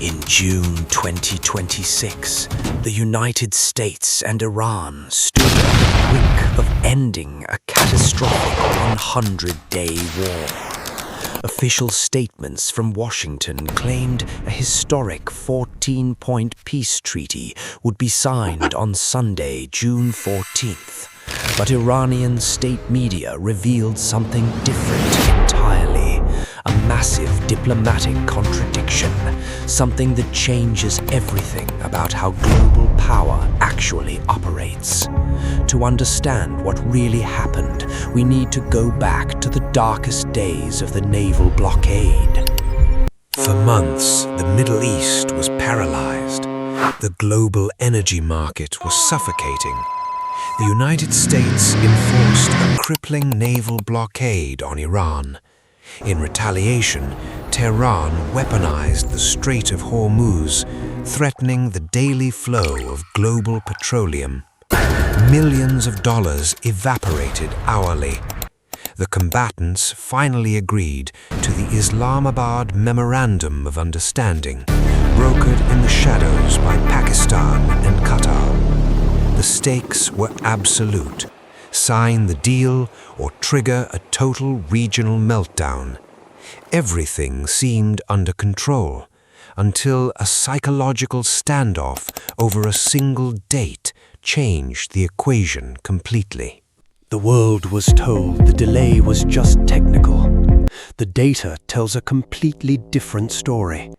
In June 2026, the United States and Iran stood on the brink of ending a catastrophic 100-day war. Official statements from Washington claimed a historic 14-point peace treaty would be signed on Sunday, June 14th. But Iranian state media revealed something different entirely. A massive diplomatic contradiction, something that changes everything about how global power actually operates. To understand what really happened, we need to go back to the darkest days of the naval blockade. For months, the Middle East was paralyzed. The global energy market was suffocating. The United States enforced a crippling naval blockade on Iran. In retaliation, Tehran weaponized the Strait of Hormuz, threatening the daily flow of global petroleum. Millions of dollars evaporated hourly. The combatants finally agreed to the Islamabad Memorandum of Understanding, brokered in the shadows by Pakistan and Qatar. The stakes were absolute. Sign the deal or trigger a total regional meltdown. Everything seemed under control until a psychological standoff over a single date changed the equation completely. The world was told the delay was just technical. The data tells a completely different story.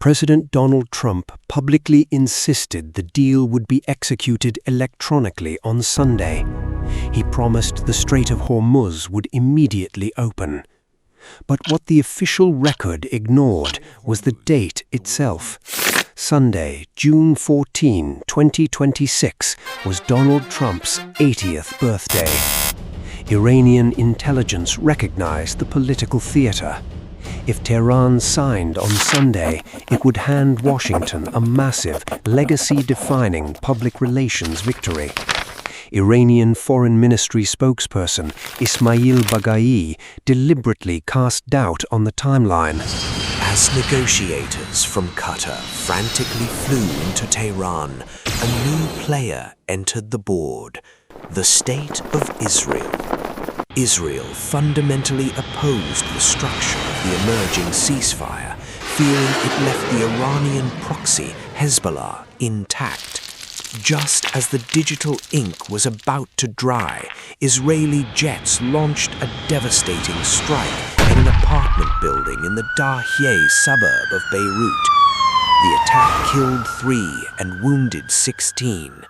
President Donald Trump publicly insisted the deal would be executed electronically on Sunday. He promised the Strait of Hormuz would immediately open. But what the official record ignored was the date itself. Sunday, June 14, 2026, was Donald Trump's 80th birthday. Iranian intelligence recognized the political theater. If Tehran signed on Sunday, it would hand Washington a massive, legacy-defining public relations victory. Iranian Foreign Ministry spokesperson Ismail Baghai deliberately cast doubt on the timeline. As negotiators from Qatar frantically flew into Tehran, a new player entered the board: the State of Israel. Israel fundamentally opposed the structure of the emerging ceasefire, fearing it left the Iranian proxy, Hezbollah, intact. Just as the digital ink was about to dry, Israeli jets launched a devastating strike at an apartment building in the Dahieh suburb of Beirut. The attack killed 3 and wounded 16.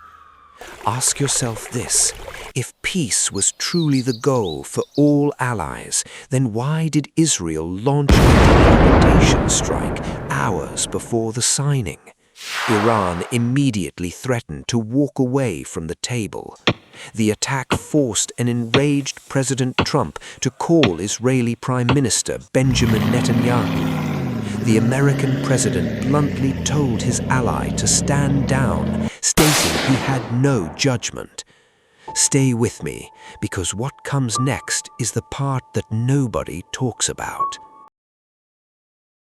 Ask yourself this: if peace was truly the goal for all allies, then why did Israel launch a decapitation strike hours before the signing? Iran immediately threatened to walk away from the table. The attack forced an enraged President Trump to call Israeli Prime Minister Benjamin Netanyahu. The American president bluntly told his ally to stand down, stating he had no judgment. Stay with me, because what comes next is the part that nobody talks about.